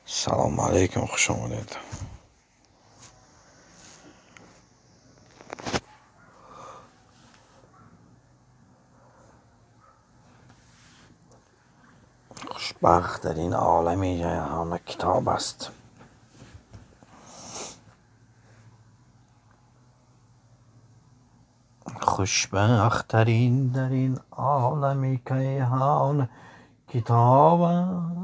سلام علیکم، خوش آمدید. خوشبخت در این عالمی جهان کتاب است. خوشبخت ترین در این عالمی کیهان کتاب است.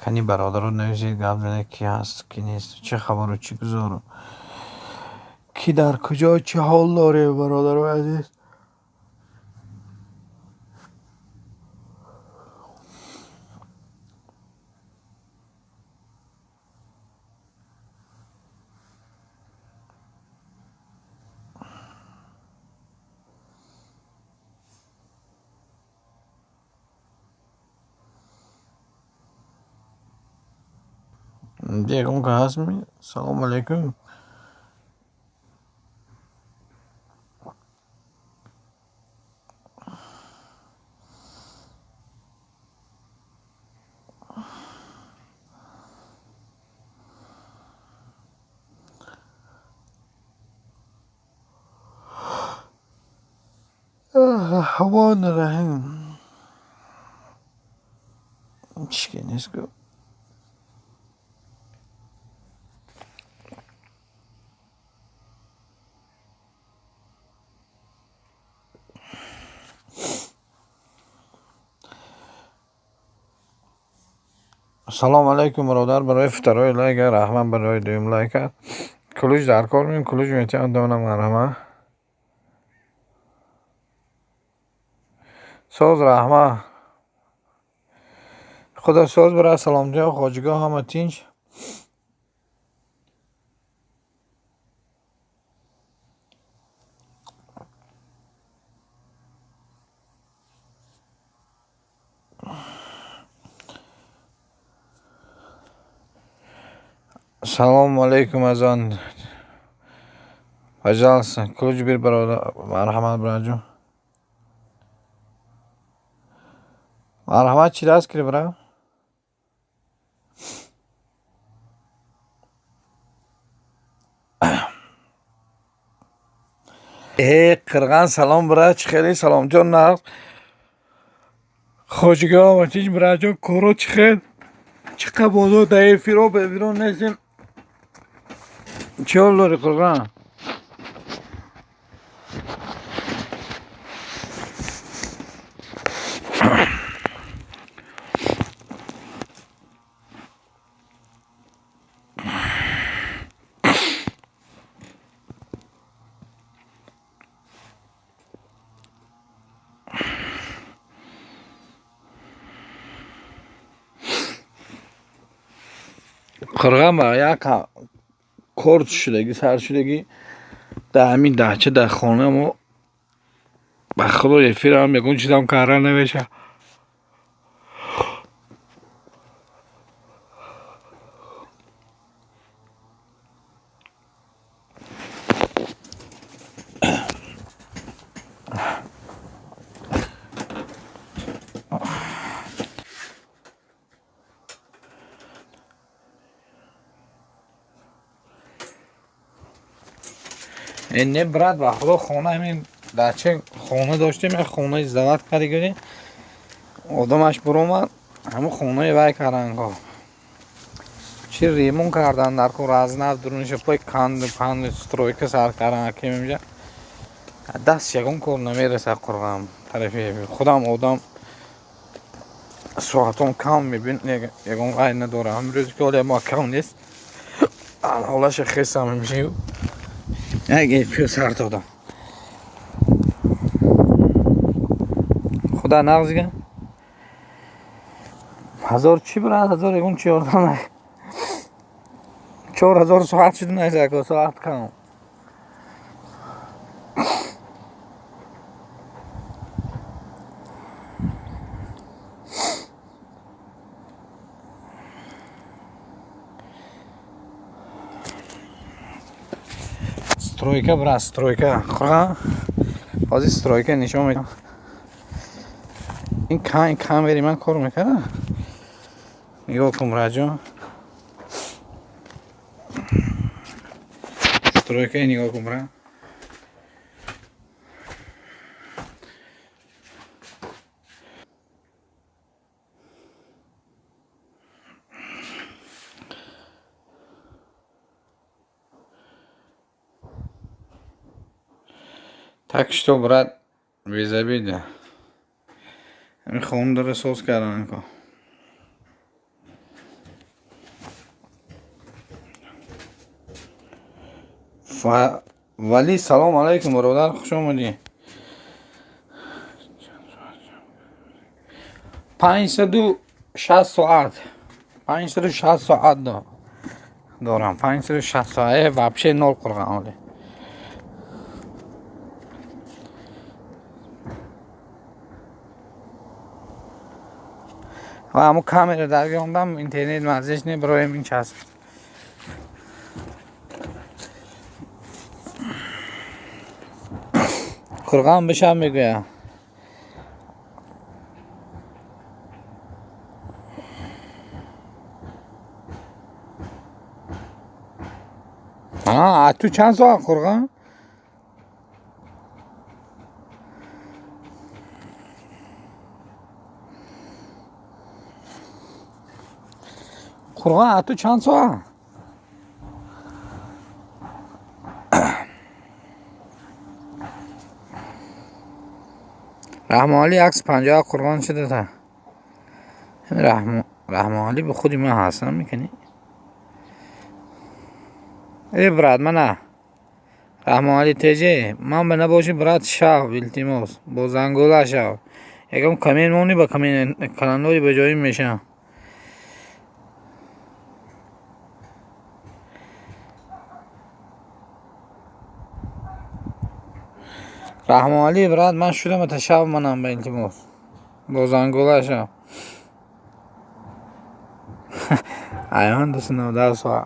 کنی برادر رو نویسید گفت زنه کی هست کی نیست، چه خبر و چی گذارو، کی در کجا، چه حال داره برادر و عزیز. دیگم که هست می. سلام علیکم. هوا نرهیم چی نیست که سلام علیکم برادر. برای فترهای لایک رحمان برای دویم لایک کلوش در کار میم. کلوش میتونم دونم مرحمه ساز رحمه خدا ساز برای سلامتی ها خواجگاه همه تینج. سلام علیکم از آن پجالس کلوش بیر برادر مرحمت براجو مرحمت چی دست کری برای قرغان سلام برای چی خیلی سلامتی ها نقص خواجگاه همه تینج براجو کورو چی خیلی چقدر بازو دایفی رو به بیرون نیستیم. چه حال داری قرغان؟ قرغان با یک کرد شدگی سر شدگی در همین دهچه در خانه ما به خدا یفیر هم یکون چیزم کاره نمیشه. این نه برد به خدا خانه همین داچه خونه داشتیم، یک خونه ازدواج کردیم. آدمش برومد همون خونه وای کردن. چی ریمون کردن در کور از نف درونش پای کاند سترویک سر کردن که میگه دست یکون کور نمیرسه قرغم طرفی خودم آدم ساعتون کم میبین یکون وای نداره. امروز که حالا ما کم نیست حالش خیست هم میشه اگه پیو سر دادم خدا نغزگه 1000 چی برد 1000 یکون چی آردن 4000 ساعت شده نیست که ساعت کم Стройка, брат, стройка. Ха. Ҳозир стройка нишон медам. Ин камери ман кор мекарда. Нигоҳ кун, раҷо. Стройка нигоҳ кун, брат. Так что, брат, без обиды. Михаил дاره سوز کردن که ولی سلام علیکم برادر، خوش آمدی. 560 ساعت 560 ساعت دارم. 560 ساعت вообще ноль قرغان. و همون کامera درگیردم اینترنت مزش نه برای این چسب قرغان بشم میگویم. تو چند ساعت قرغان؟ قرغان تو چند ساعت؟ رحمالی عکس 50 قرغان شده تا رحمالی به خودی من حسن میکنی؟ ای براد من رحمالی تیجه من به نباشی براد شاو التماس با زنگوله شاو یکم کمین مونی با کمین کلندوی به جایی میشم. رحمالی براد من شدم تشاو منم به التماس با زنگوله شاو ایمان دوست نودر سو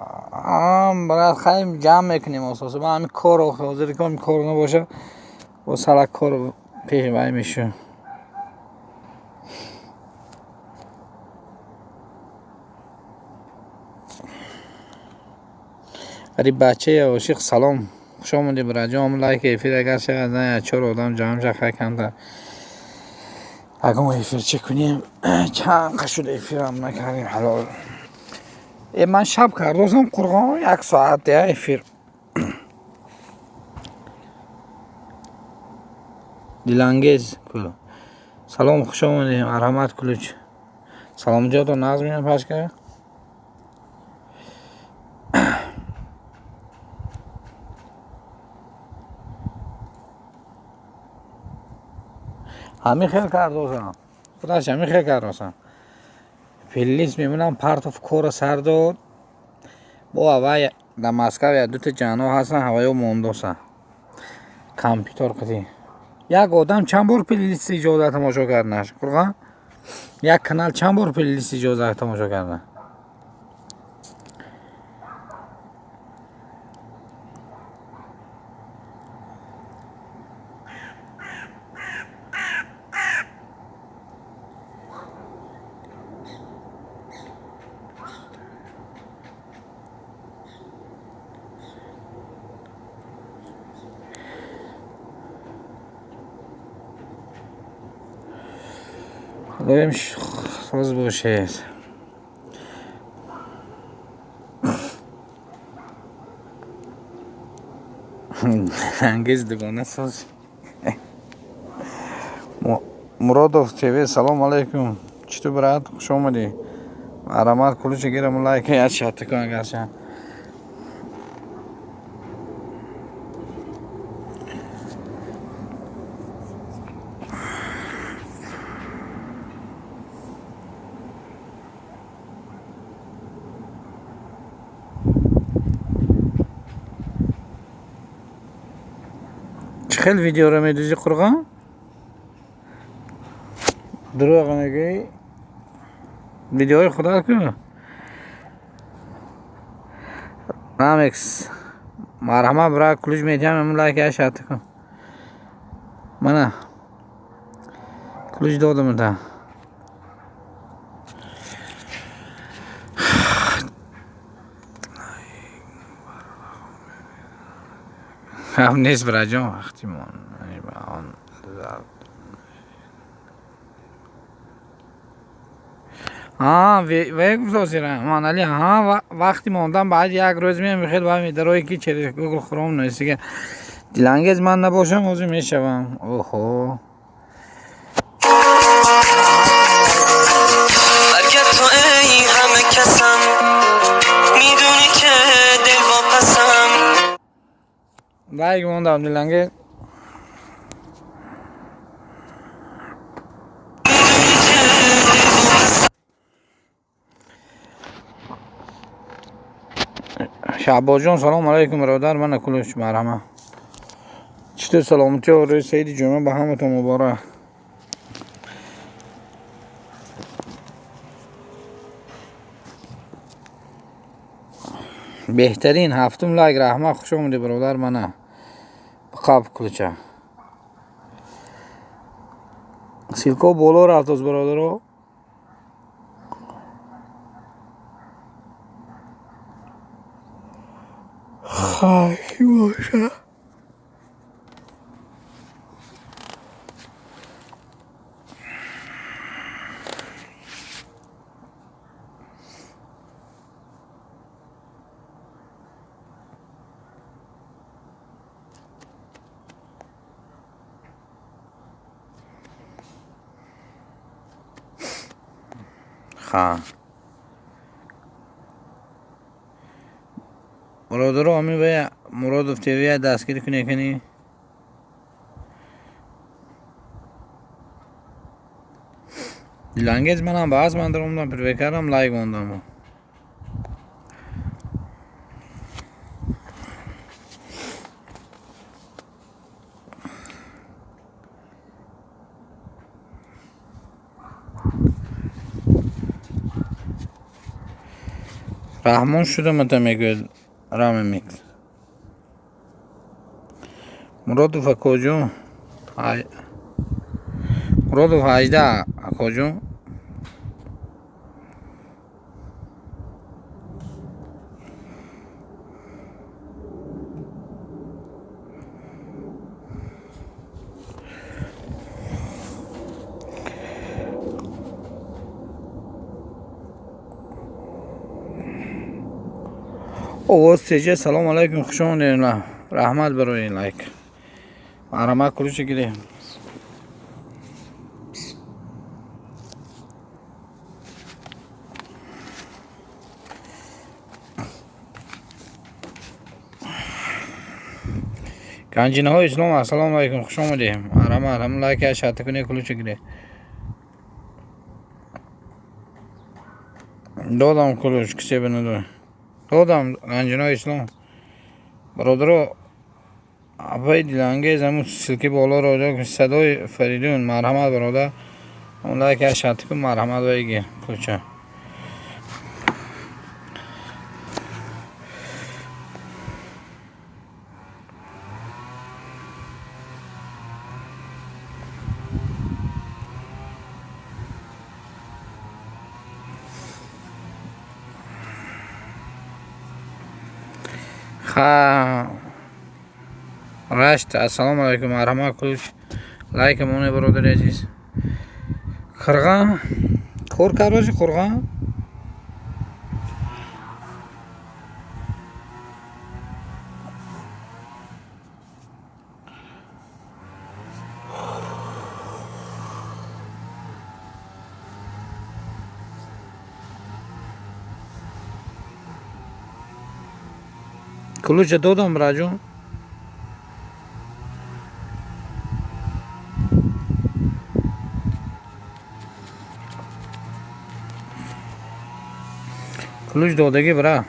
برای خیلی جمع میکنیم اساسا با همین کار و حاضر که همین کار نباشه با سلک کار پیش بای میشه. ولی بچه عاشق سلام خوش آمدی برای جام لایک ایفیر اگر شد نه چهار آدم جمع شد خیلی کمتر اگه ما ایفیر چه کنیم چند شد ایفیر هم نکردیم حلال. من شب کردم قرغان 1 ساعت ده ایفیر دیلانگیز کلو. سلام خوش آمدید مرحمت کلوچ سلام جا تو ناز میان پاش کرد همین خیلی کردوسم خداش همین خیلی کردوسم فیلیس میمونم پارت کور سر داد با هوای در مسکو یا دوت جانو هستن هوای موندوسن کامپیوتر کدی یک آدم چند بار پلیلیست اجازه تماشا کردنش قرغان یک کانال چند بار پلیلیست اجازه تماشا کردن. خدایم خوش باشید. انگیز دگانه ساز. مرادوف تیوی سلام علیکم. چطور برات؟ خوش آمدی. آرامات کلوچ گیرم لایک یاد شات کن اگرچه. خیلی ویدیو رو میدوزی قرقا؟ دروغ میگی؟ ویدیوهای خدا که نامکس مرحمت برای کلوچ میدیم همون لایک شات کن. منه کلوچ دادم تا هم نیست برای جان وقتی من وی گفتم من علی وقتی موندم بعد یک روز میام بخیر با می دروی کی چری گوگل خروم نیست که دلانگیز من نباشم موضوع میشم. اوهو اگر تو ای همه کسم میدونی که دل واپسم لایک موندم دلانگیز شعبا جان سلام علیکم برادر. من کلوچ مرحمت. چطور سلامتی و روز سعیدی جمعه به همتون مبارک. بهترین هفتم لایک رحمت خوش آمدی برادر. من بقاب کلوچه سیلکو بولو رفت از برادرو. خواهی باشه خواه برادرو همی باید مرادوف تیوی دستگیری کنی لانگیز منم باز من درموندم پر بکرم لایک موندم. رحمان شده متا میگوید رام میکس مرادوف کجا مرادوف 18 کجا اوه سجه سلام علیکم خوش آمدید. رحمت برای این لایک مرحمت کلوچ گیره گنجینه های اسلام السلام علیکم خوش آمدید. مرحمت هم لایک شات کنی کلوچ گیره دادم کلوچ کسی بندو دادم گنجینه های اسلام برادرو ابای دلانگیز همون سلکی بالا رو جا که صدای فریدون مرحمت برادر اون لایک شات کن مرحمت بایگی کلوچه رشت السلام علیکم مرحمت کلوچ لایک مونه برادر عزیز Kırğa. Korkar hoca kırğa. Kılıca dodam racu. Kılıç dodagi bra.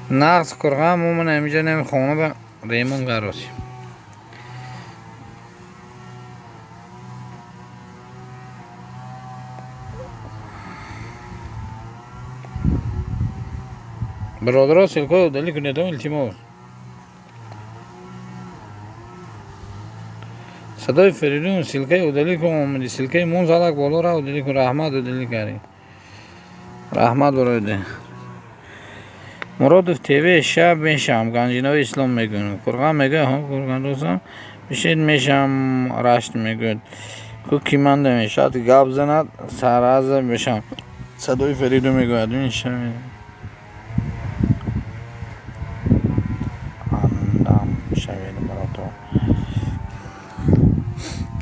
Naqs kurgam umman hamicha nem xona ba Raymond garosi. برادرها سلکای اودلی کنید هم التماس صدای فریدون سلکای اودلی کن آمدی سلکای مون زالک بالا را اودلی کن رحمت اودلی کاری رحمت برای ده مرادف تیوی شب میشم گنجینای اسلام میگن کرغا میگه هم کرغان روزم بشید میشم راشت میگه کوکی من دمیشد گاب زند سراز بشم صدای فریدون میگه ادوین شب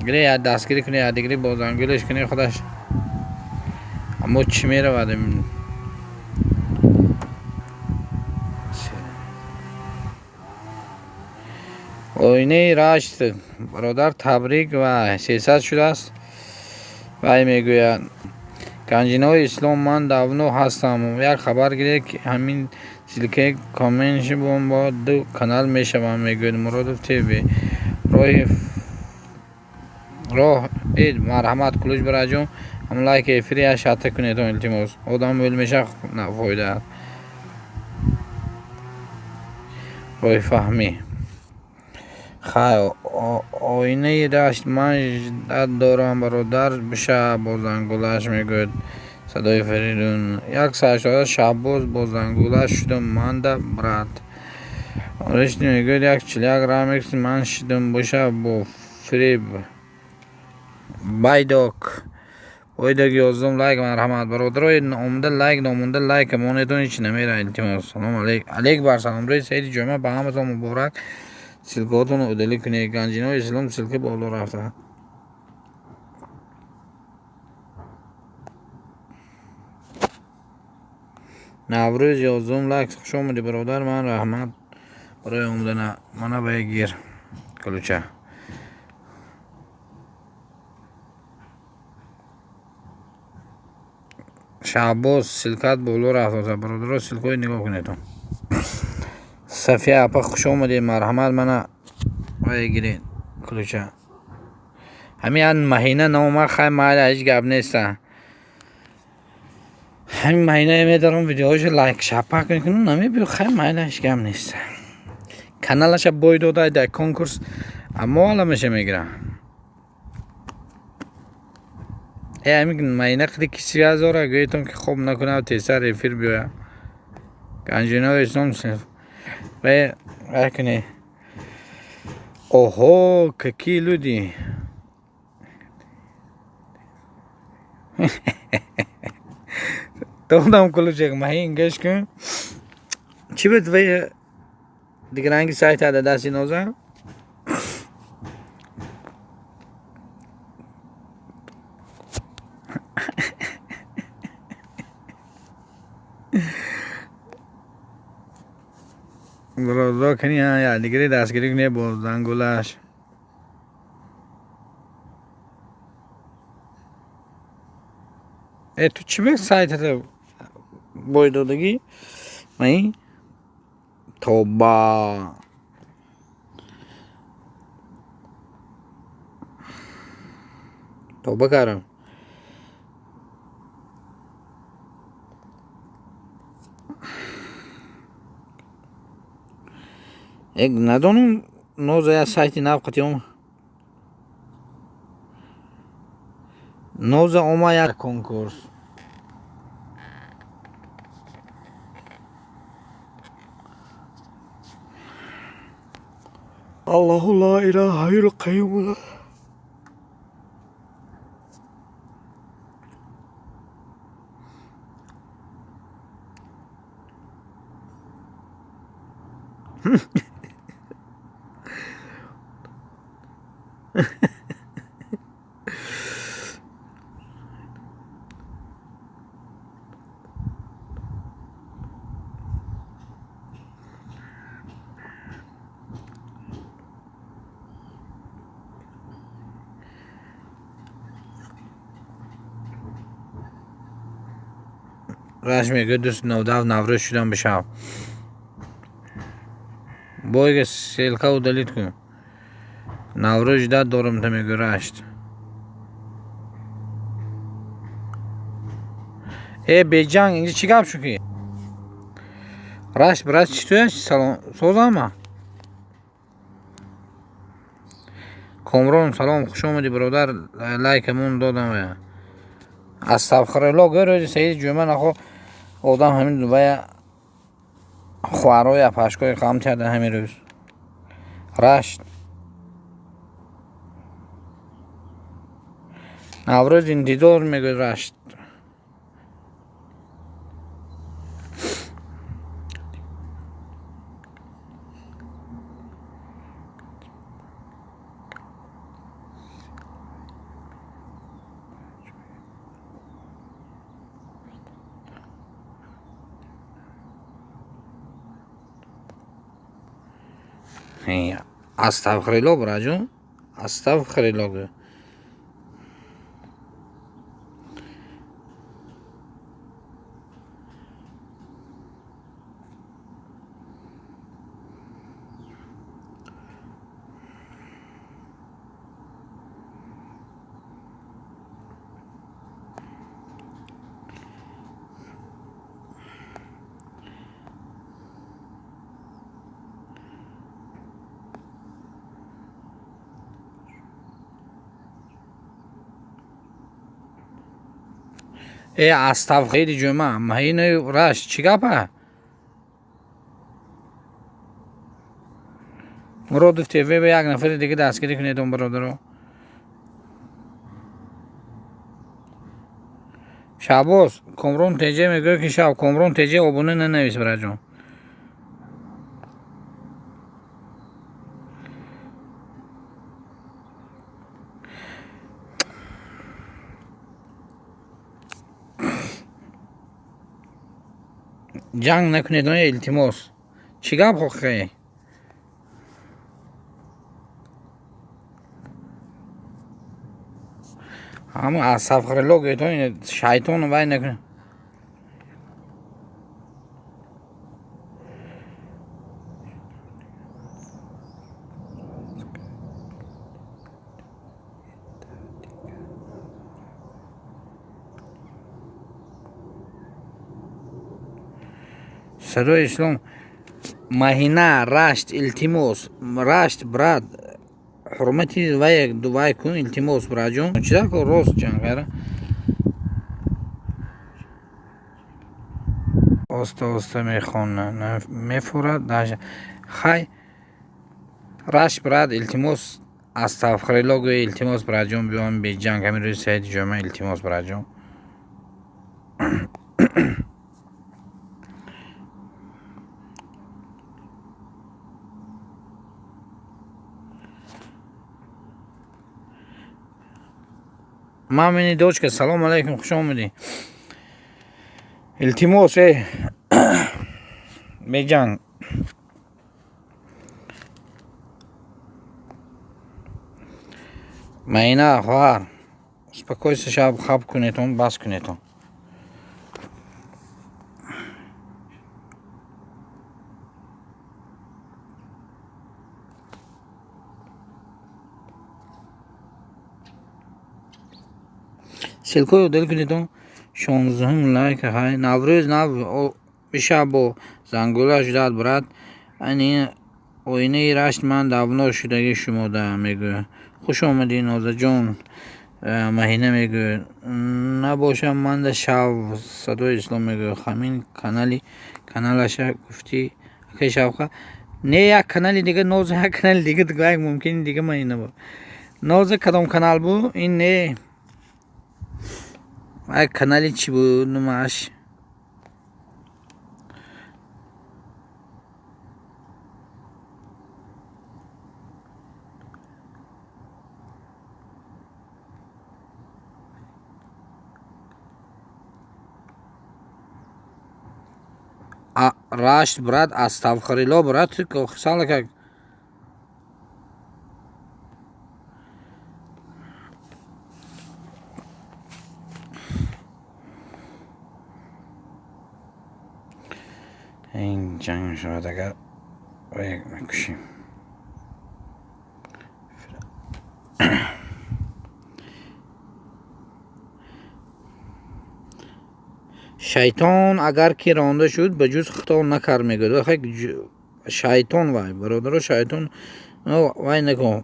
گری یاد دستگیری کنی یادگیری بازنگیلش کنی خودش اما چی میره بعدم آینه راشت برادر تبریک و 300 شده است و میگوید گنجینای اسلام من داونو هستم یک خبر گیره که همین سلکه کامنش با دو کانال میشوم میگوید مرادف تیوی راه اید مرحمت کلوش براجون هم لایک فری شاته کنید التماس آدم میشه نفایده رای فهمی خیلی آینه داشت من دارم برادر بشه با زنگولش میگوید صدای فریدون یک ساعت شباز با زنگولش شدم من ده برد رشتی میگوید یک چلیک رامیکس من شدم بشه با فریب بایدوک بایدوک یازدم لایک مرحمت برادرای نامونده لایک نامونده لایک مونتون هیچ نمیره التماس سلام علیک بر سلام روی سعیدی چمواه به همتون مبارک سلکاتون اودلی کنید گنجینای اسلام سلکه بالا رفته نوروز یازدم لایک خوش آمدی برادر من رحمت برای اومدن منو بگیر کلوچه شعباز سلکات بالا رفته برادر سلکای نگاه کنید صفیه اپا خوش آمدید مرحمت منو بگیرید کلوچه همین مهینه نامه خیلی مایل هیچ گپ نیست همین مهینه میدارم ویدیوهاش لایک شپک میکنم نمیبینم خیلی مایل هیچ گپ نیست کانالش باید داده در کنکورس اما حالا میشه میگیرم همین مهینه خیلی کسی هزاره گویتون که خوب نکنه و تیسر ریفیر بیاید گنجینای اسلام و کنی اوهو که کیلو دی دادم کلوچه ماهی انگش کن چی بود وی دیگر رنگی سایت هده دستی نوزه برادر کنی ها یا دیگری دستگیری کنی با زنگولش تو چی به سایت هده باید دادگی مایی توبه توبه کارم یک ندانم نوزه یا سایتی نب قطعیم نوزه اوما یک کنکورس الله لا اله الا القیوم. راش میگه دوست نوداو نوروز شدم بشم بایگ سیلکا و دلیت کن نوروز داد دارم تا میگه رشت بیجنگ اینجا چی گپ شو که رشت برات چطوره سلام سوزم ما کامران سلام خوش آمدی برادر لایکمون دادم استغفرالله روزی سعید جمعه نخو آدم همین دوبای خوارای پشکای خام کرده همین روز رشت نوروز انتظار میگه رشت استغفرالله براجون استغفرالله استغفرالله جمعه مهینه رشت چی گپه مراد تیوی به یک نفر دیگه دستگیری کنید اون برادر رو شعباز کامرون تیجه میگه که شب کامرون تیجه آبونه ننویس برای جون جنگ نکنید اون التماس چی گپ خوخه همون استغفرالله گیتون شیطان رو باید نکنه صدای اسلام مهینه رشت التماس رشت براد حرمتی و یک دوای کن التماس برای جون چرا که روز جنگ هره آسته میخونه میفورد داشت خی رشت براد التماس استغفرالله گوی التماس برای جون بیان بی جنگ همین روز سعید جمعه التماس برای جون مامینی دوچ که سلام علیکم خوش آمدی التماس می جنگ ماینا خواهر سپکویس شب خواب کنیتون بس کنیتون سلکوی دل کنیتون 16 لایک های نوروز نو بشه با زنگوله جداد برات اینی اوینه رشت من دابنار شدگی شما ده میگه خوش آمدی نازه جان مهینه میگه نباشم من ده شب صدای اسلام میگه همین کانالش گفتی که شبخه نه یک کانالی دیگه نوز یک کانال دیگه دیگه ممکن دیگه من اینو با نوز کدام کانال بو این نه یک کانالی چی بود نماش راشت برات استغفرالله برات که سال که این جنگ شد اگر ویگ میکشیم شیطان اگر که رانده شد به جز خطا نکر میگه شیطان وای برادر شیطان وای نکن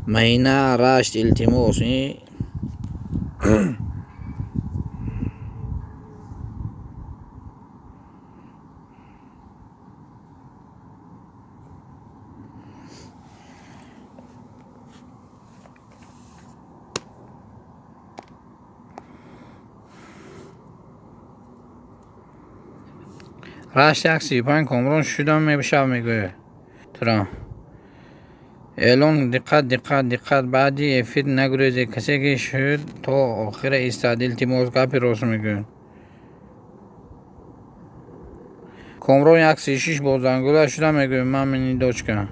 مهینه رشت التماس رشت یک 35 کامران شدم میبشم میگه ترا اعلان دقت بعدی افید نگریزه کسی که شد تا آخر ایستاد التماس کپی راست میگه کامران یک 36 با زنگوله شدم میگه من منی داشت که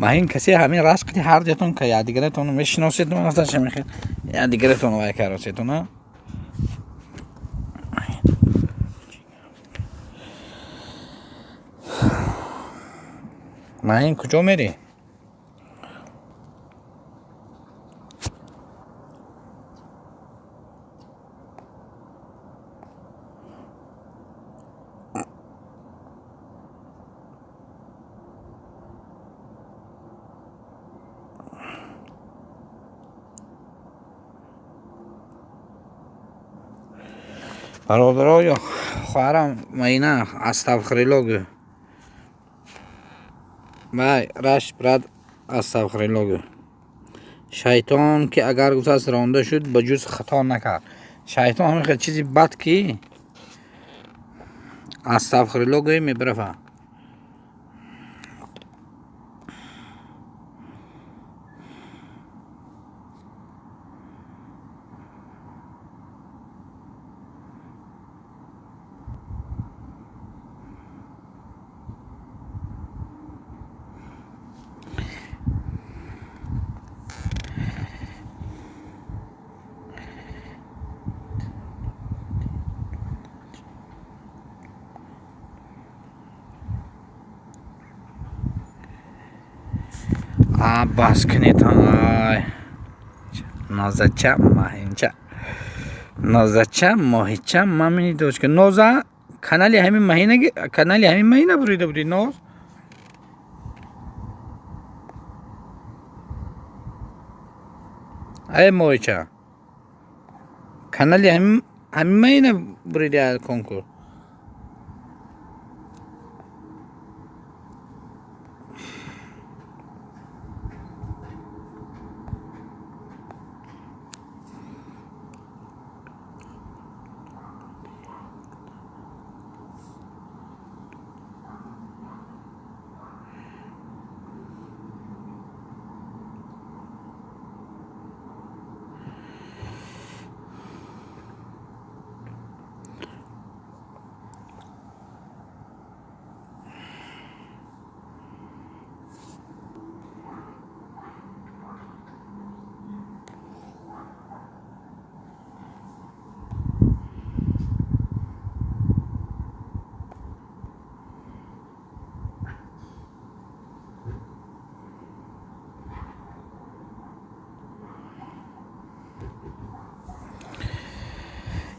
ما این کسی همین رشقی هر جاتون که یادگیرتون میشناسید من اصلا چه میخواد یادگیرتون وای کاراتون ما این کجا میری برادرای خواهرم مینه استغفرالله گو وای رشت براد استغفرالله گو شیطان که اگر گذشت رانده شد به جز خطا نکرد شیطان همین چیزی بد کی استغفرالله گوی میبرفه بس کنید های نازچه ماهینچه نازچه ماهیچه مامینی دوست که نازه کانالی همین مهینه بریده بودی ناز ای ماهیچه کانالی همین مهینه بریده کنکور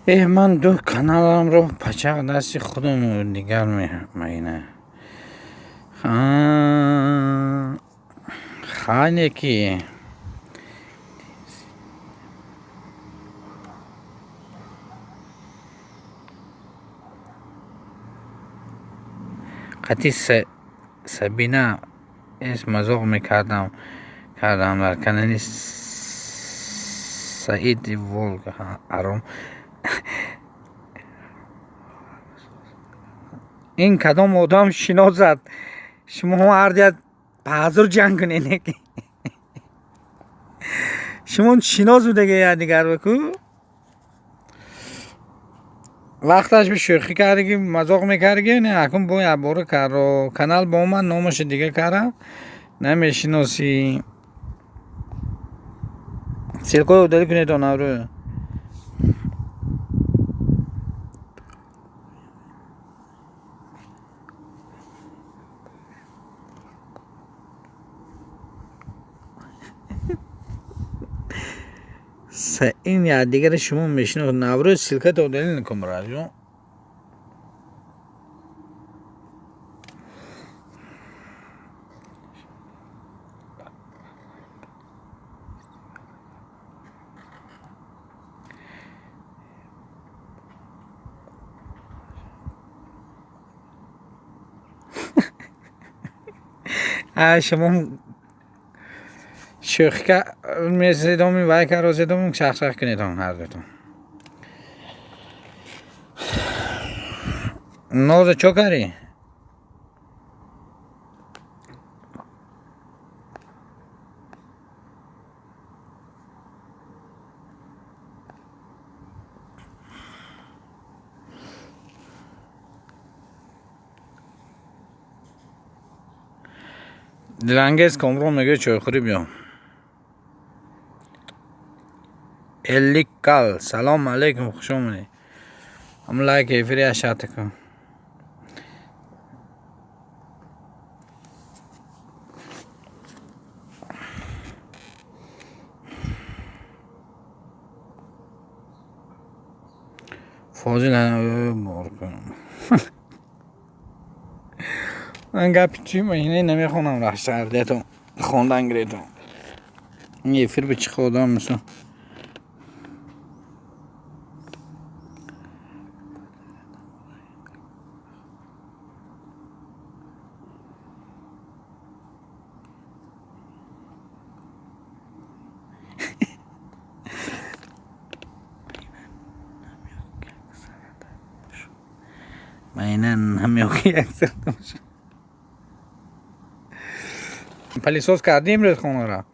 من دو کانالم رو پچق دستی خودم دیگر میگنه خانه کی قطی سبینه اسم مزاق میکردم در کانال سعید ولگ ارم این کدام آدم شنا زد شما هم اردیت بازار جنگ کنین شما شنا زوده که یادیگر بکو وقتش به شوخی کردگی مزاق میکردگی نه اکن با یباره کرد کانال با من نامش دیگه کرد نمیشناسی سیلکوی اوداری کنید تا نورو این یادیگر شما میشناسی نورو سیلکوی اوداری نکن راجو شما شوخی که میزیدم این وای که روزیدم شخص کنیدم هر دوتون نوز چو کاری دلانگیز کامرون میگه چای خوری بیام الیکال سلام علیکم خوش آمدید هم لایک ایفری اشات کن فاضل بار کنم من گپی توی مهینه نمیخونم رخش سردیتم خوندن گریتم یه فیر به چی خودم مثلا مهینه نمیوکی اکتر دمشون پلیسوز کردیم رد خونه را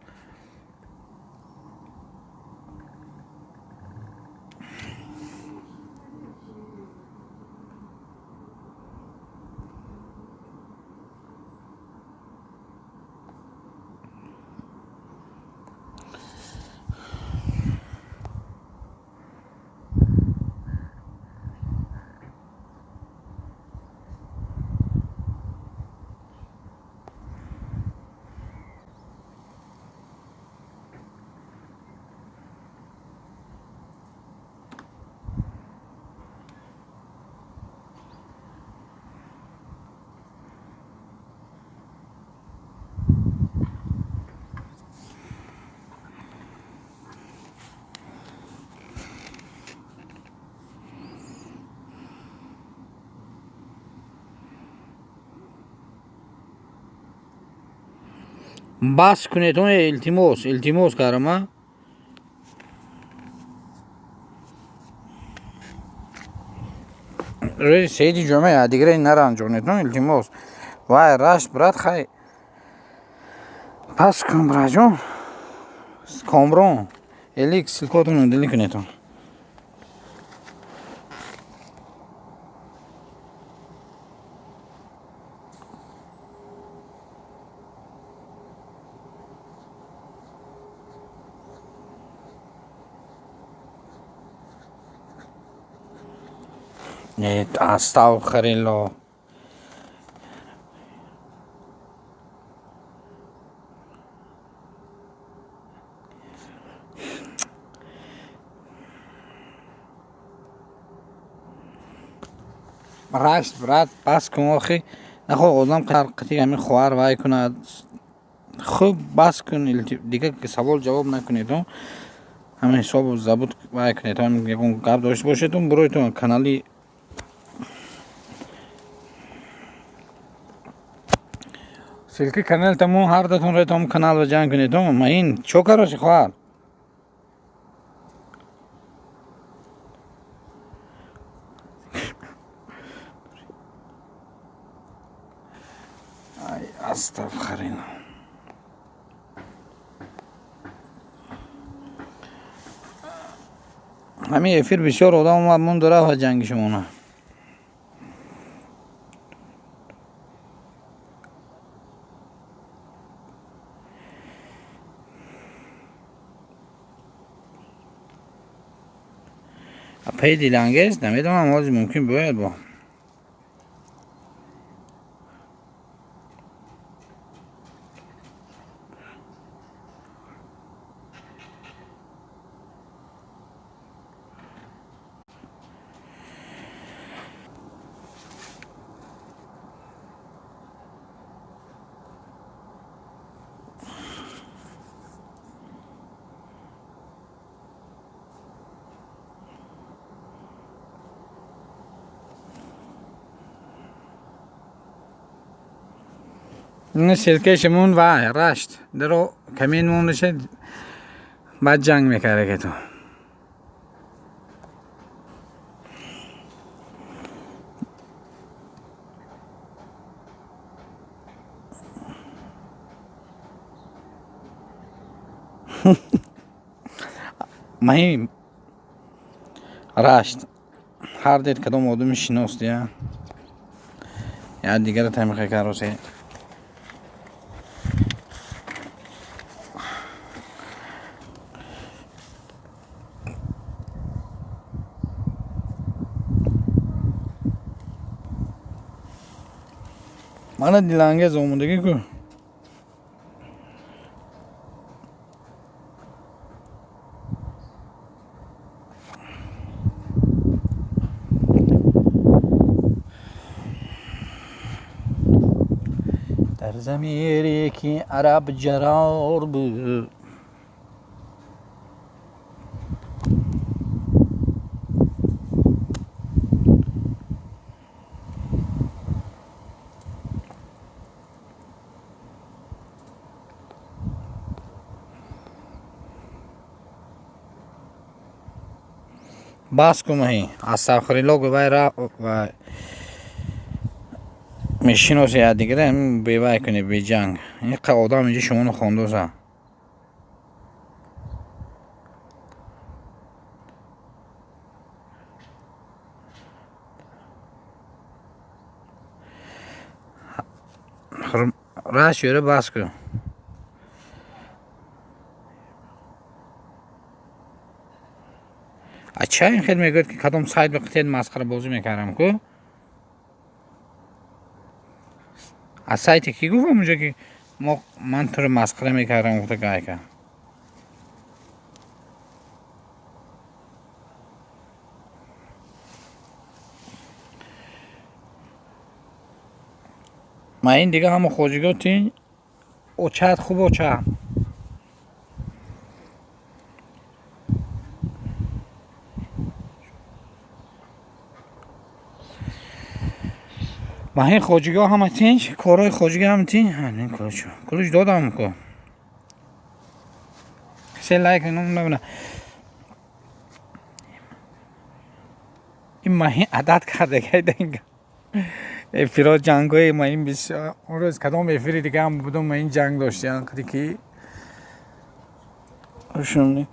بس کنید اون التماس کارم روزی سیدی جمعه دیگه این نران جونید اون التماس وای راست برات خیلی پس کن براجون کامرون الیک سیلکاتون دلی کنیتون استغفرالله رشت برات بس کن آخی نخو آدم قطعی همین خوار وای کند خوب بس کن دیگه که سوال جواب نکنید همین حساب ضبط وای کنید هم یکون گپ داشته باشید برویتون کانالی سلکی کانال تمو هر دتون رویتون کانال و جان کنید ما این چوکروش خوار ای استغفرین همین افیر بسیار آدم من داره و جنگ شما پی دیلانگیز نمیدونم آزی ممکن باید با این سلکشمون وای رشت درو کمین مونشه بعد جنگ میکره که تو مهم رشت هر دید کدام آدمی شناست یا دیگر تمیخه کروسه من دیلانگیز آمودگی کو در زمیری که عرب جرار بود باز کو مهی استغفر الله گوی را و میشینو سی دیگه هم بیوای کنی بی جنگ این آدم اینجا شما رو خوندوزه راش یوره باز کو اچھا این خیلی میگوید که کدام سایت به قطعه مسخره بازی میکردم کو از سایتی کی گفتم اونجا که من تو رو مسخره میکردم گفته گای که ما این دیگه همه خوجگاه تی او چت خوب او چه ما این خوجگاه همه تینش کارهای خوجگاه همه تین همین کلوش دادم که کسی لایک نمونه این ماهی عدد کرده که دیگه افیرات جنگای ما این بسیار اون روز کدام افیری دیگه هم بودم ما این جنگ داشتیم کدی که شمنی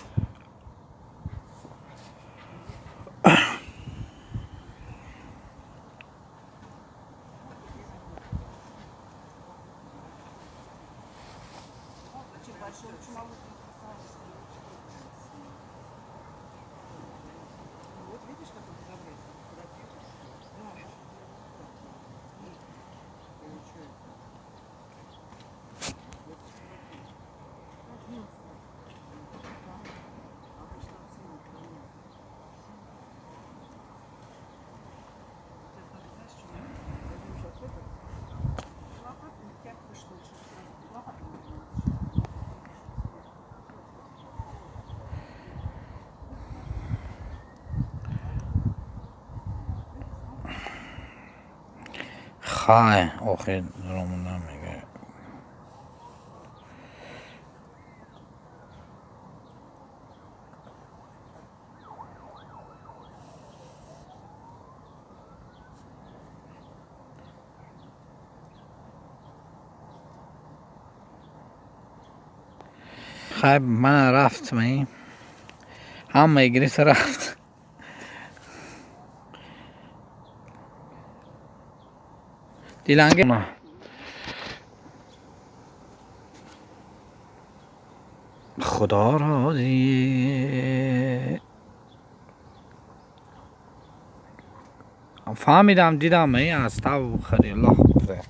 خواهی آخر درامون نمیگه. خب من رفت می همه گریت رفت. دیلنگه نه خدا را دی فهمیدم دیدم ای از تو خری الله بفره.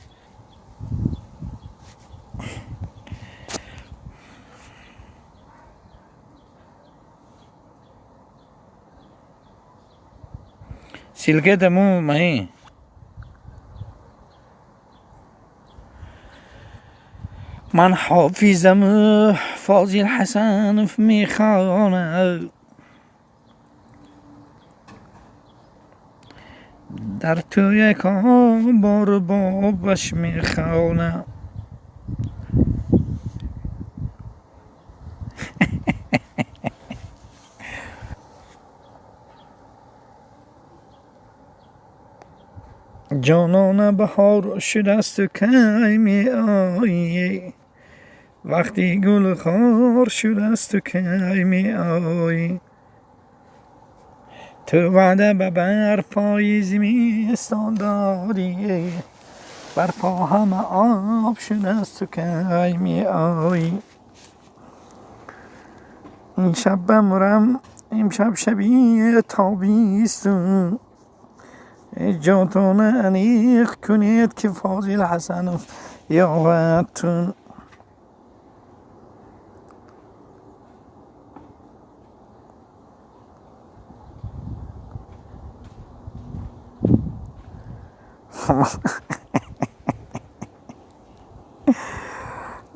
سلکه دمو مهی من حافظم فاضل حسن میخوانه در توی کار بابش میخوانه. جانان بهار شده است و کی می آیی، وقتی گل خار شده است و کی می آیی. تو وعده به برپای زمستان دادی، برپا همه آب شده است و کی می آیی. این شب بمرم امشب شبیه تابیستون، جاتون انیق کنید که فاضل حسن یاوتون.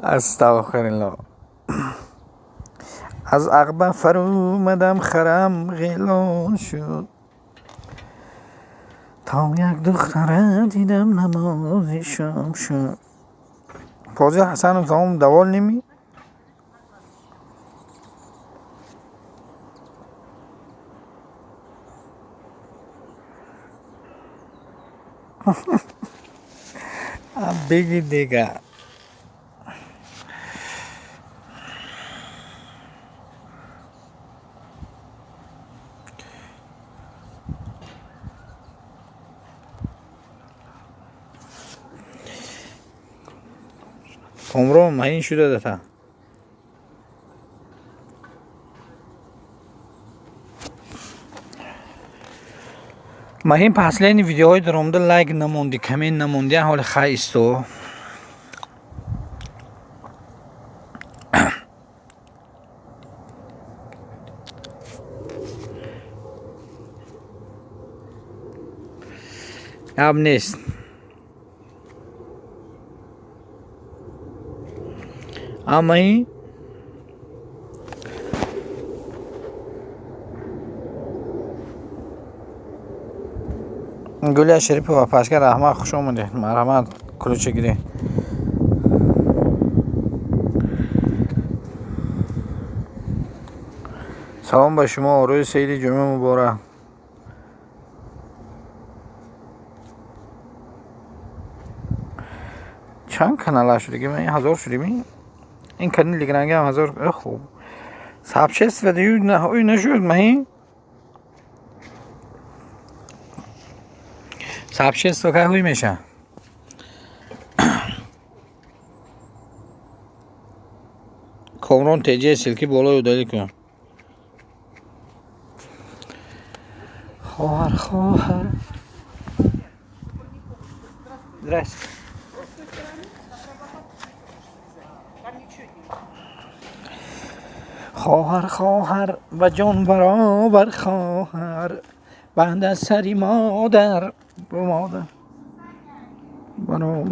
استغفرالله. از عقبه فرو مدم خرم غیلان شد، تا یک دختره دیدم نماز شام شد. فاضل حسن تمام دوال نمی بگی دیگه. عمرو مهین شده دتا مهین پسلین ویدیوهای درامده لایک نموندی کمین نموندی حال خیستو اب نیست. اما این گولی شریف و پشکر رحمت خوش آمده. مرحمت کلوچه گیری. سلام با شما. روزی سعیدی جمعه مبارک. چند کانال شده من 1000 شدیم. این کانال دیگه هم 1000. خوب سابچست و دیو نه نشد مهین سابچست تو که هوی میشه. کامران تیجه سلکی بالای دلی کن. خواهر درست خواهر و جان برابر خواهر، بند از سری مادر برابر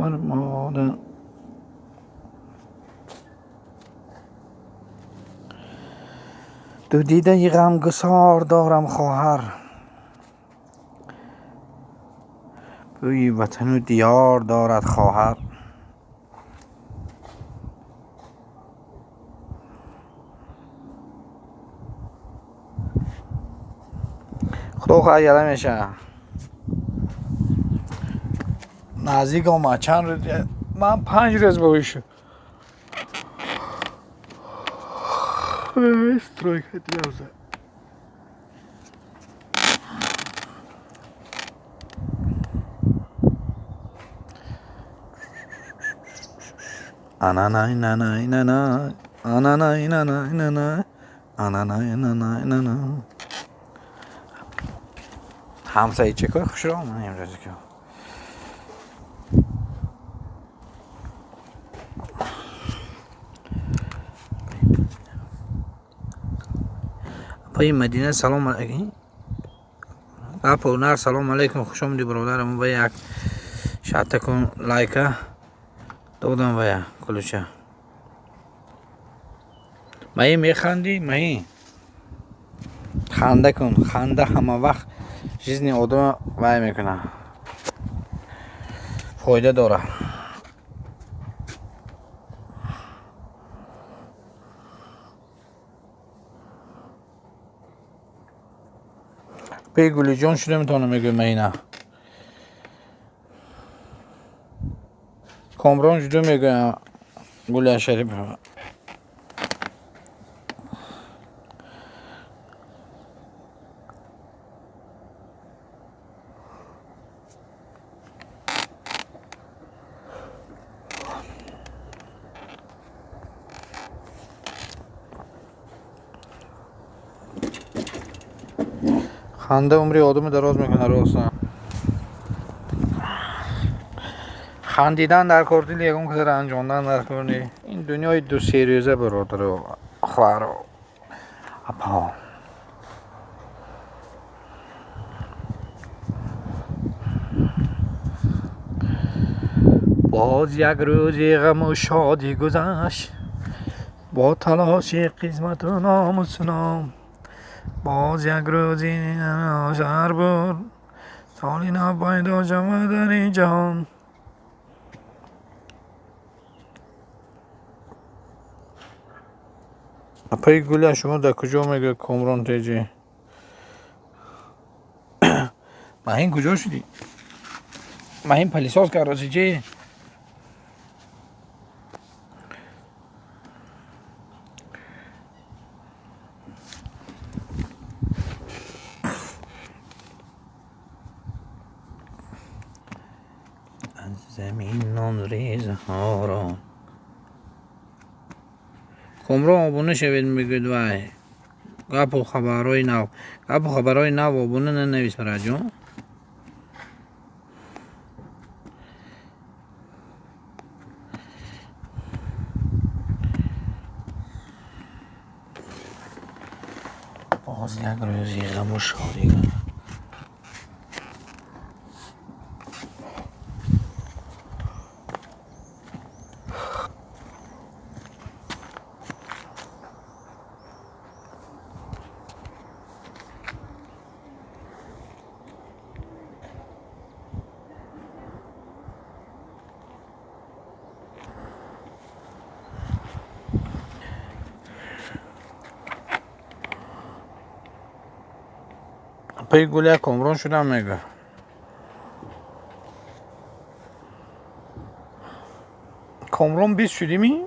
مادر. دو دیده غمگسار دارم خواهر، بوی وطن و دیار دارد خواهر. خدا خواهد یاده میشه نزدیک آمد. چند روز من 5 روز بویشو استرایک دیوزه. Ananay nanay nanay ananay nanay nanay ananay nanay nanay. همسایه چکای خوش رو من امروز که پای مدینه. سلام علیکم اپو نار. سلام علیکم، خوش آمدی برادرم. با یک شات کن لایک دادم و کلوچه مایی میخندی. مایی خنده کن. خنده همه وقت چیزی آدم وای میکنه، فایده داره. پی گلی جان شده میتونه میگه مینا کامران جدو میگه گلی شریف. خنده عمری آدم دراز میکنه. راستن خندیدن در کردی یکم کدر انجامدن در کردی. این دنیای دو سریزه برادر و خواهر و اپا. باز یک روزی غم و شادی گذشت، با تلاش قسمت و ناموس و نام. باز یک روزی ناشر بود، سالی نپیدا شود در این جهان. اپای گله شما در کجا میگه کامران تیجی؟ ماهین کجا شدی؟ ماهین پلیساز که راستی چی؟ زمین نان ریز ها را کامران آبونه شوید میگوید وای گپ و خبرهای نو. گپ و خبرهای نو آبونه ننویس برای جان. باز یک روزی غم و شادی. پای گله کامران شدم میگه کامران 20 شدی می؟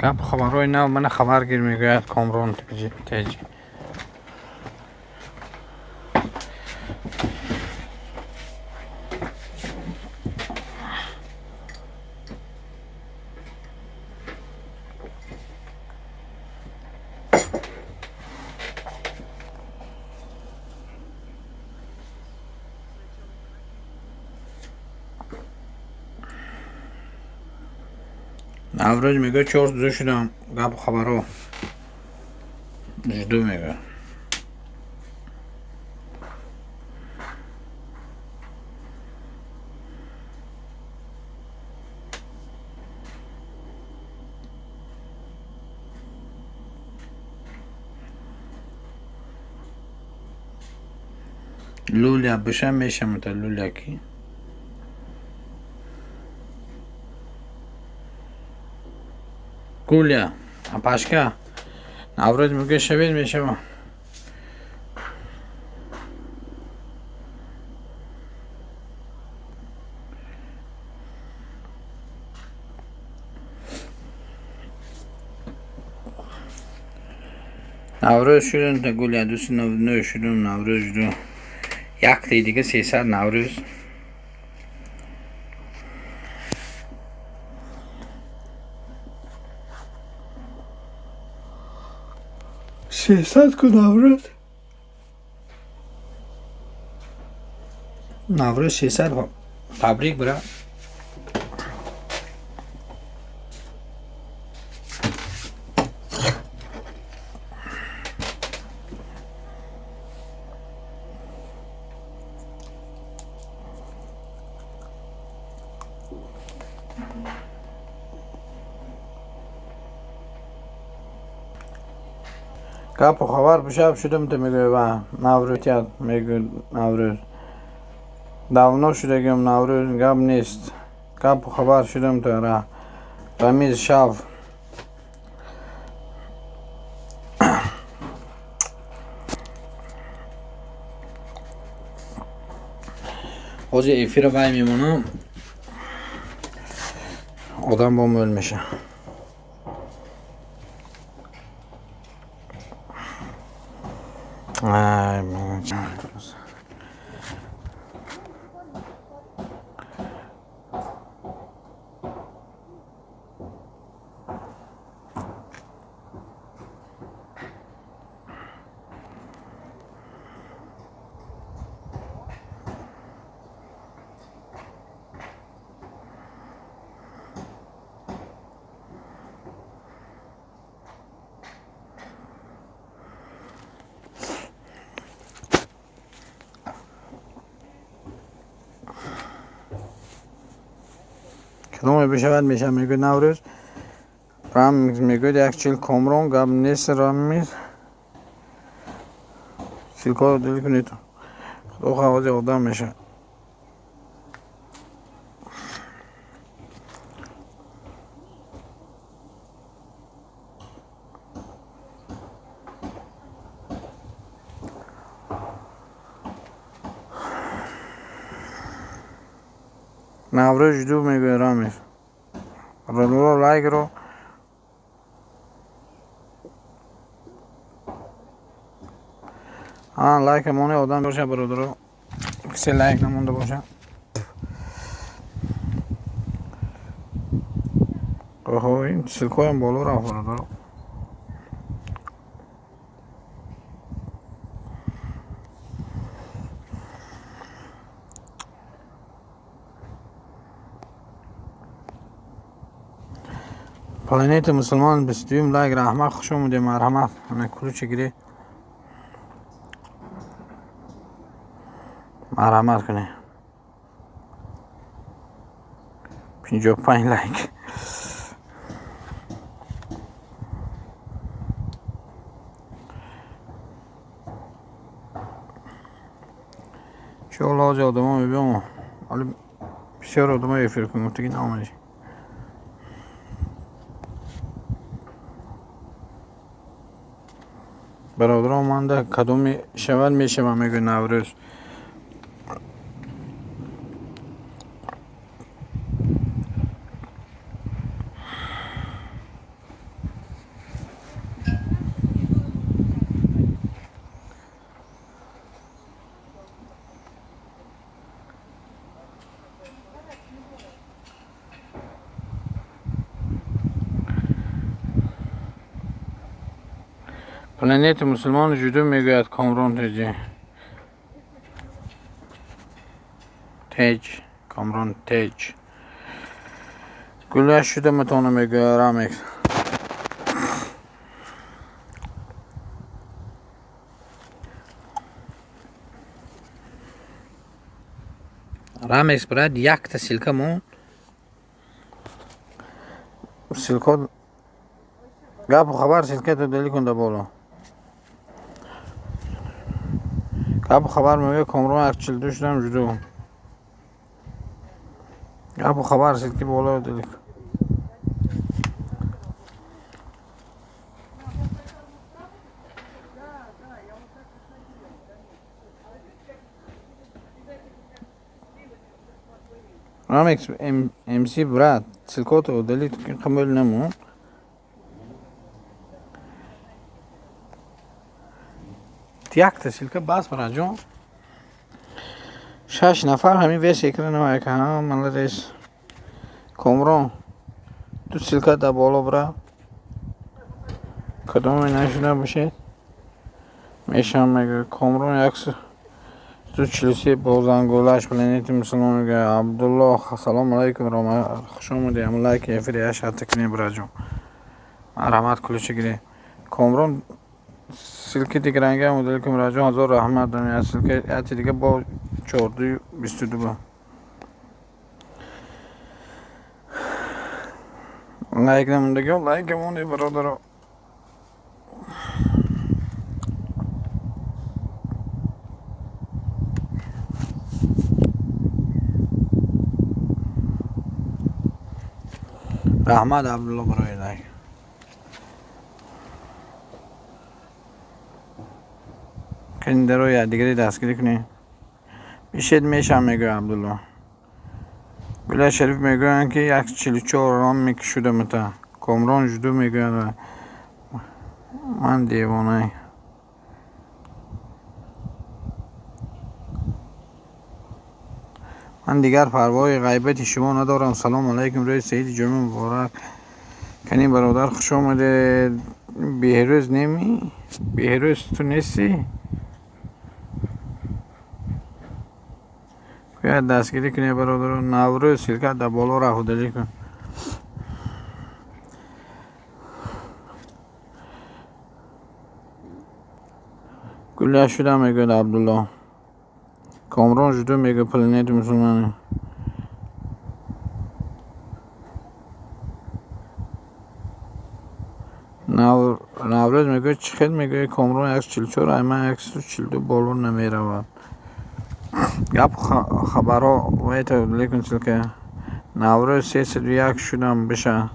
گپ خبرهای نو من خبر گیر میگوید کامران تیجی. نوروز میگه 4 روز شدم گپ خبرو جدو میگه لولیا بشم میشم تا لولیا کی گولیا پاشکا نوروز میگه شبیه میشم نوروز شدن تا گولیا 299 شدن نوروز شدن یک تی دیگه 300 نوروز کو نوروز 300 تبریک برا گپ و خبر بشب شدم تا میگه و نوروز میگه نوروز داونا شده گم نوروز گپ نیست گپ و خبر شدم تا را رمیز شب حاجی ایفی رو بای میمونم آدم با مول میشه کدوم بشود میشه میگه نوروز رام میگه یک چیل کامرون گم نیست رام میز سیلکا دل کنید خدا خواهد آدم میشه نوروز دو میگه رامیز رو لایک رو لایک مونه آدم باشه برادر کسی لایک نمونده باشه اوه این سلکای هم بالا رفت برادر پلانیت مسلمان 22 لایک رحمت خوش اومده مرحمت من کلو چگیری مرحمت کنه 55 لایک شغل آج آدم ها میبیم ولی بسیار آدم ها افیر کنیم تکی نامدی برادران مانده کدوم شود میشه و میگه نوروز پلانیت مسلمان جدو میگوید کامرون کامرون تیج گلش شده متونه میگه رامیکس. رامیکس برای یک تا سیلکه مون سیلکا گپ خبر سیلکه تو دلی کنده بالا گپ خبر میگه کامرون یک 42 شدم جدو گپ خبر سیلکه بالا دلی رامیکس ام سی برات سیلکا تو دلی تو قبول نمون یک تا سیلکه باز برای جون 6 نفر همین ویس اکران نمایی که هم من رئیس کامرون دو سیلکه در بالا برا کدومی نشده باشید میشم میگه کامرون یک تو چلسی با زنگولش پلنیت مسلمان میگه عبدالله سلام علیکم رحمت خوش آمدید عمله که افریش حتی کنی برا جون مرحمت کلوچه گیری کامرون سیلکی دیگه رنگه مدل که برا جون هزار رحمت دنیا سیلکی حتی دیگه با 14 22 با لایک نمونده گه لایک مونده برادر رحمت عبدالله برای لایک کنید رو یا دیگری دستگیری کنی بیشید میشم میگه عبدالله بله شریف میگوین که یک 44 رام میکشوده متا کامران جدو میگوین من دیوانه من دیگر پروای غیبت شما ندارم سلام علیکم روی سعید جمعه مبارک کنی برادر خوش آمده بهروز نمی بهروز تو نیستی باید دستگیری کنی برادر نوروز سیلکت در بالا را خودلی کن گله شده میگه عبدالله کامران جدو میگه پلنیت مسلمانه نوروز میگه چی خیلی میگه کامران 144 اما 142 بالا نمیره گپ خبرها ویت لیکن که نوروز 301 شدم بشه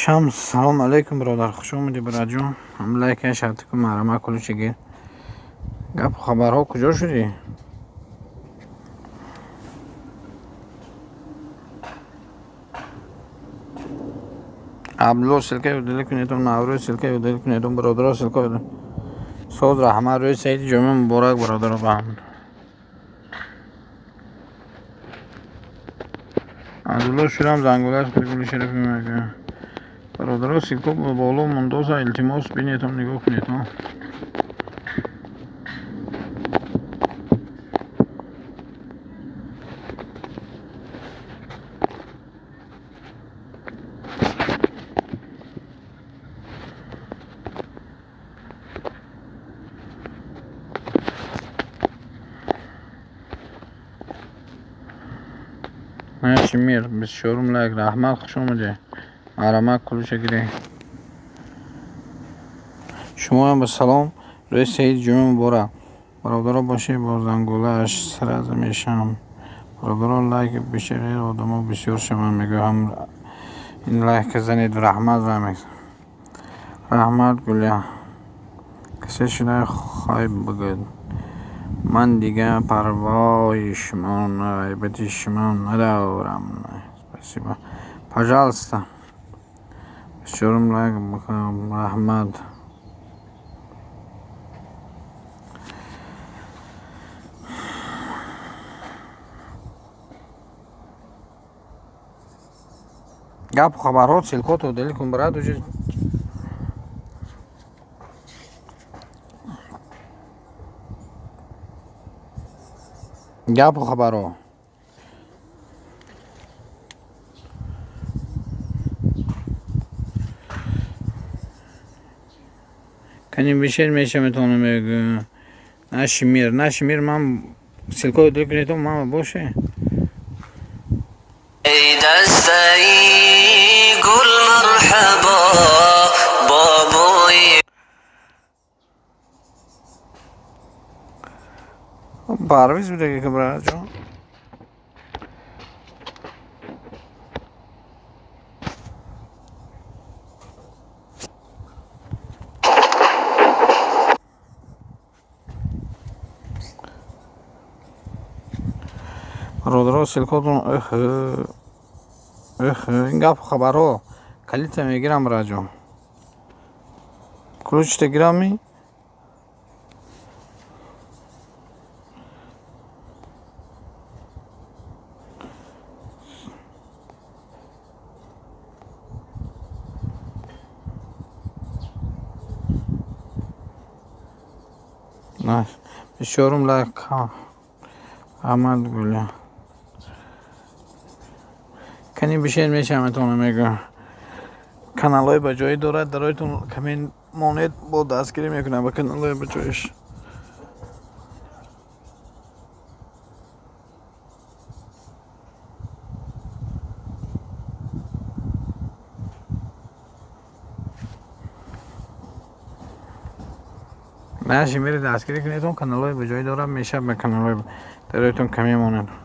شمس سلام علیکم برادر خوش اومدی برادر جون عمله که شرط که مرمه کلو چگیر گپ خبرها کجا شدی عبدالله سلکه دل کنیتون نوروز سلکه دل کنیتون برادر سلکه سوز رحمت روی سعید جمعه مبارک برادر بهم عبدالله شیرم زنگولش بگولی شرفی میگه برادر سلکه بالا منداز التماس بینیتون نگاه کنیتون شمیر بسیارم لایک رحمت خوش اومده مرحمت کلوچه گیری شما هم به سلام روی سعید جمعه مبارک برادر باشه با زنگولش سر از میشم برادر لایک بیشتر آدم ها بسیار شما میگه هم این لایک زنید رحمت رحمت گلیا کسی شده خواهی بگید من دیگه پروای شما غیبت شما ندارم спасибо пожалуйста بسیارم لایک بکنم. احمد گپ خبرات سلکات و دلی کن برات وجه گپ خبرات کنیم بیشتر میشه میتونم بگم نشمیر من سلکات و دلی کنیتم ماما باشه ای دستایی گل مرحبا بابوی پرویز بوده که برای جان رودرا سلکاتون این گپ خبرها کلیت میگیرم برای جان کلوچ تگرامی نه بسیارم لایک احمد گله کنی بیشتر میشه میتونم میگم کانال های بجایی دارد درایتون کمین مانید با دستگیری میکنه با کانال های بجایش نه میره دستگیری کنیتون کانال های بجایی دارد میشه به کانال های درایتون کمی مانید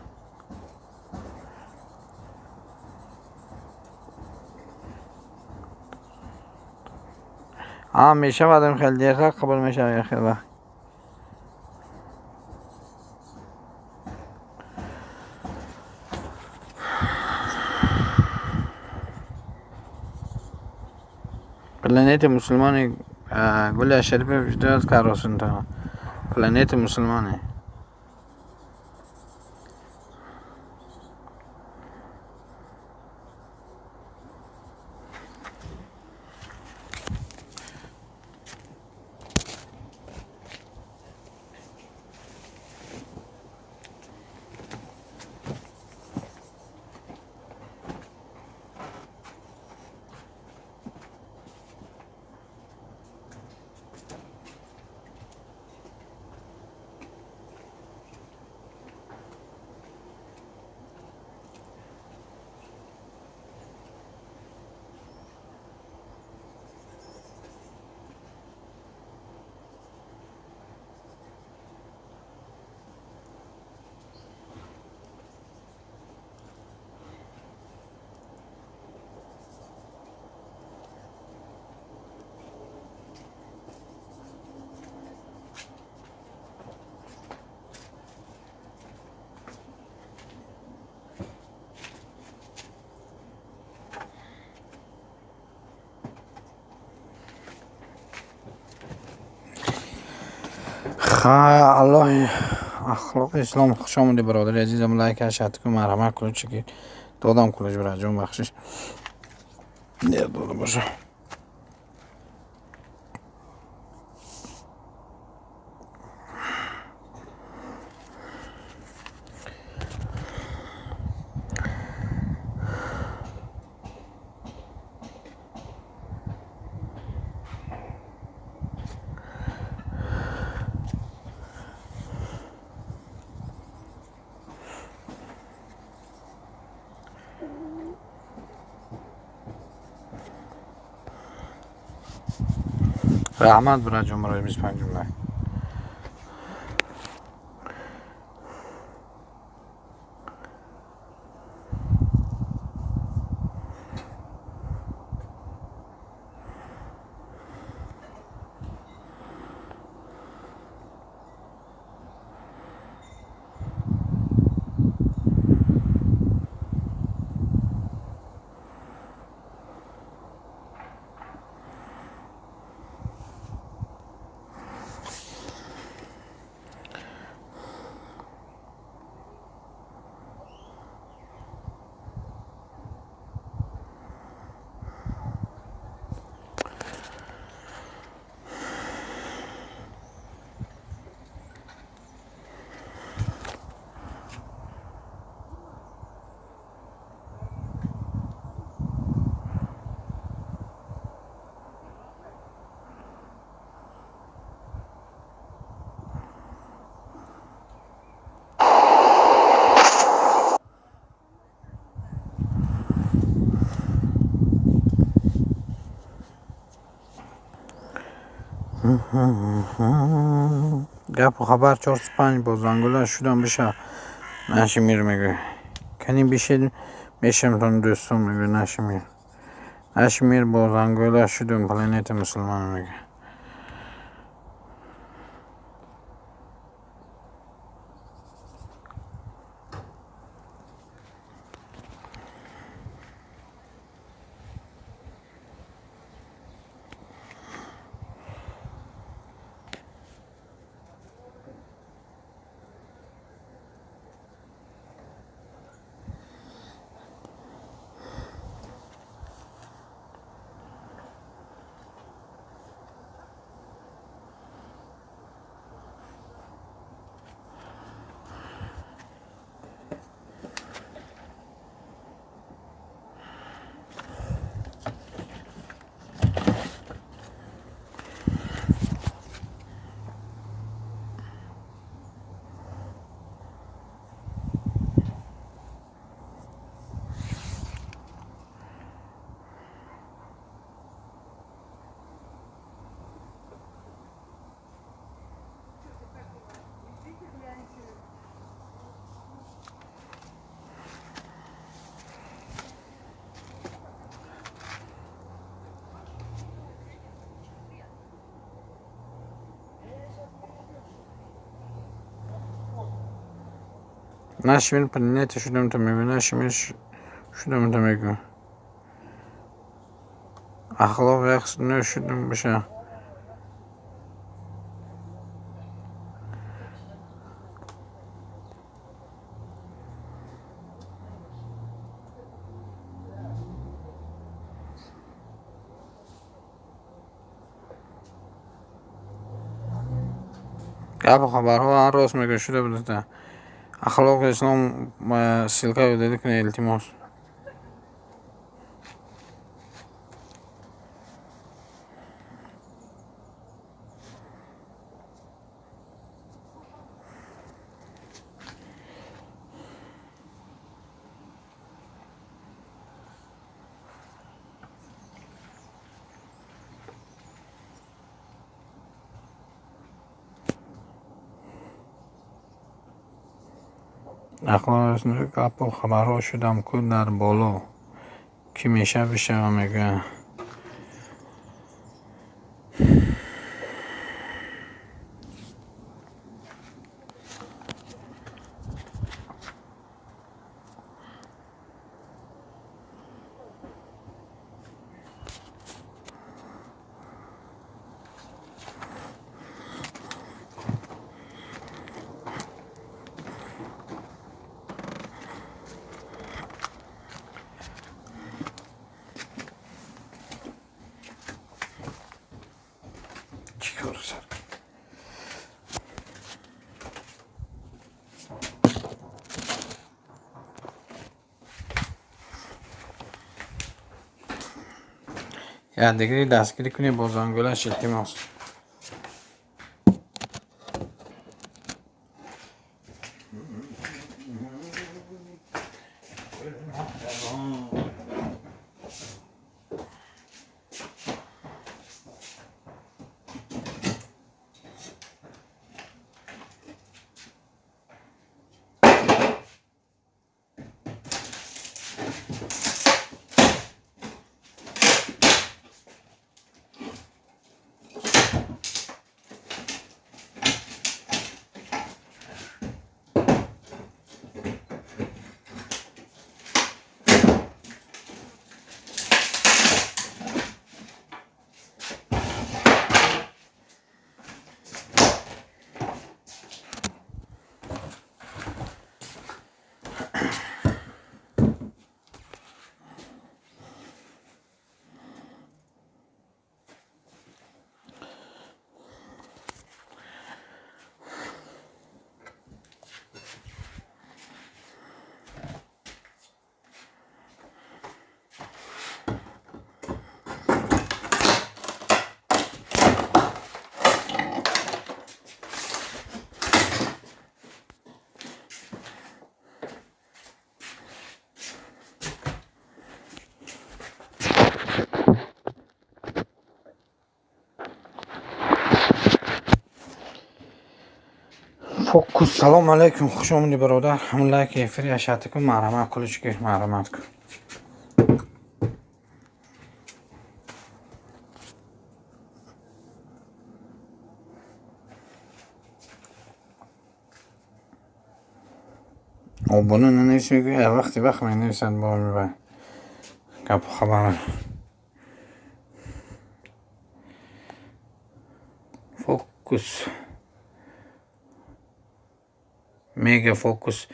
میشه بعدم خیلی دقیقه قبل میشه خیلی وقت پلانیت مسلمانی گل شریف وجدان کاراسون تا پلانیت مسلمانی الله اخلاق اسلام خوش آمدید برادر عزیزم لایک اشتراک کن مرحمت کنید چکی دادم کلش برای جان بخشش نه داده باشه رحمت برای جان برای 25 جمله گپ و خبر 405 با زنگوله شدم بشه نشمیر میگه کنی بشه میشم دوستم میگه نشمیر با زنگوله شدم پلنیت مسلمان میگه نشمیر پلنیت شدم تو میگه نشمیر شدم تو میگه اخلاق یخص نشدم بشه گپ و خبرها هر راست میگه شده بوده اخلاق اسلام سلکه بوده کنه التماس اخلاق گپ و خبرها شدم کن در بالا که میشه بشه میگه چی کار سر یادگیری دستگیری کنی با زنگولش التماس فوکوس. سلام علیکم، خوش آمدی برادر. همون لایک افری اشات کن، مرحمت کلش گیر، مرحمت کن. آبونه ننویسی میگوی وقتی وقت می نویسند با میباید گپ خبر. فوکوس میگه فوکوس.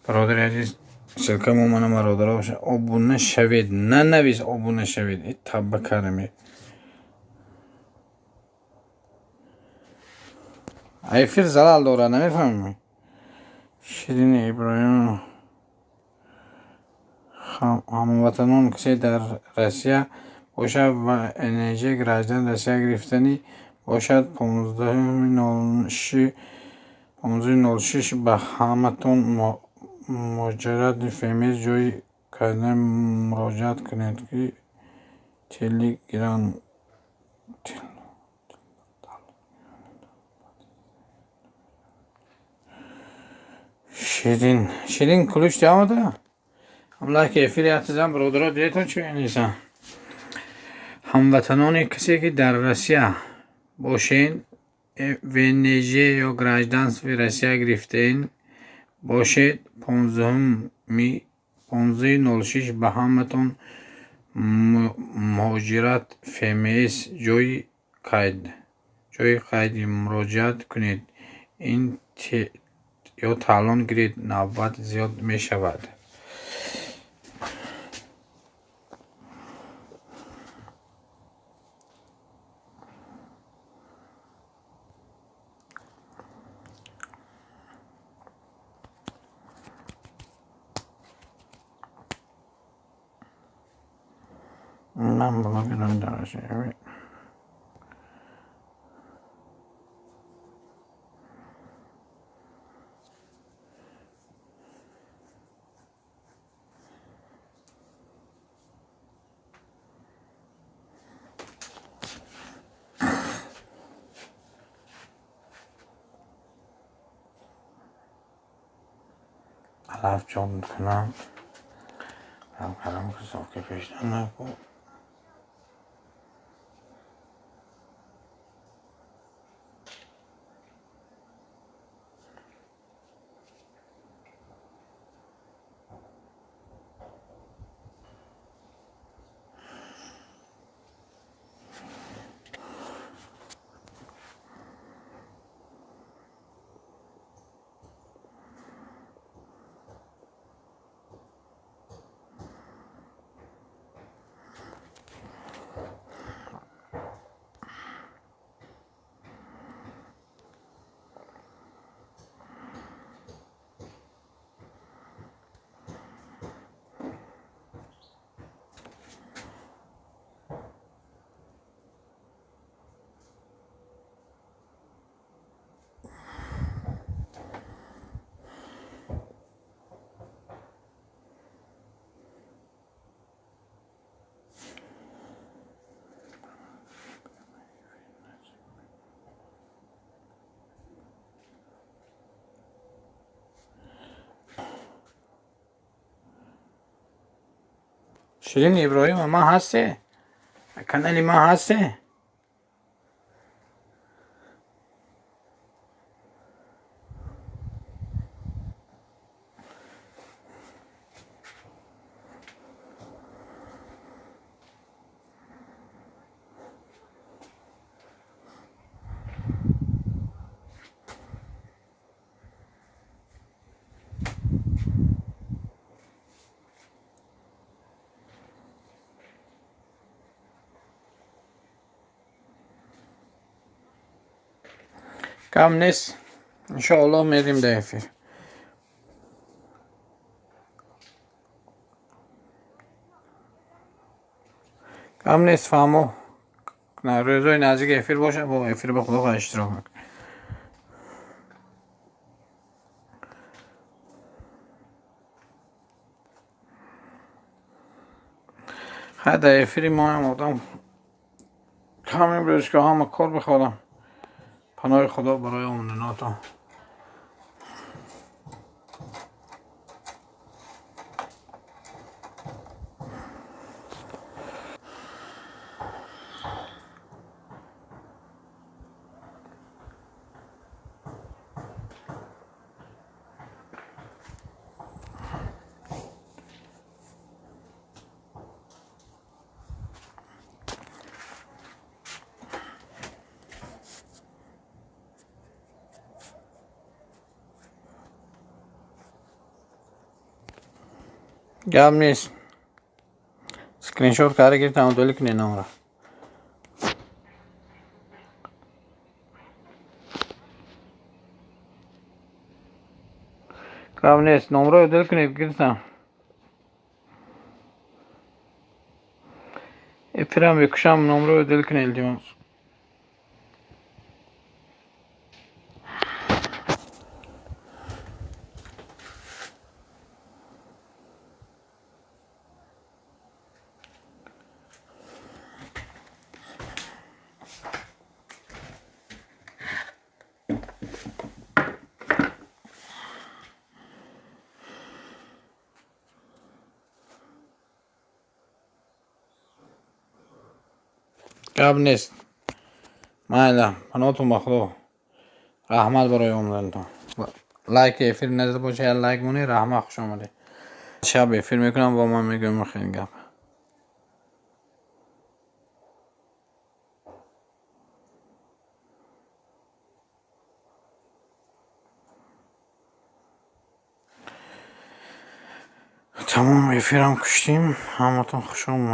برادر عزیز سلکم اومنم برادر باشه. آبونه شوید، نه نویس آبونه شوید. این تبه کرمی ایفیر زلال دوره نمیفهمی. شیرین ابراهیم هموطنان کسی در روسیه باشد و انرژی گراجدن روسیه گرفتنی باشد 1506 به همتون مجرد فیمیز جوی کردن مراجعت کنید که تلگرام شیرین کلوش دیامده. هملا که افیری اتزم برادرها دیتون چوی نیستن. هموطنان کسی که در روسیه باشین و انرژی یا گراجدانس و روسیه گرفتین باشید 1506 به همتون مهاجرت فیمیس جوی قید مراجعت کنید. این یا تالان گرید نوبت زیاد می شود. من بلاگرام درسته علف جان کنم. هم کلم که ساکه پیشتن نکو. شیرین ابراهیم ما هسته؟ کانالی ما هسته؟ کم نیست. انشاءالله میریم ده افیر. کم نیست فهمو. نه روزای نزدیک افیر باشه با افیر به خدا اشتراک میکنم. خیلی ده افیری ما هم آدم کم امروز که همه کار بخوادم. پناه خدا برای امنیناتا. گپ نیست. اسکرین شات کاری گرفتم و دلی کنی نامره. گپ نیست. نمره دل کنی گرفتم. افرام بکشم نمره دل کنی التماس. گپ نیست. مایلا پناتون بخدا. رحمت برای عمرتون. لایک افیر نزد باشه لایک مونی رحمت خوش آمده. شب افیر میکنم با من میگم خیلی گپ. تمام افیرم کشتیم. همتون خوش آمد.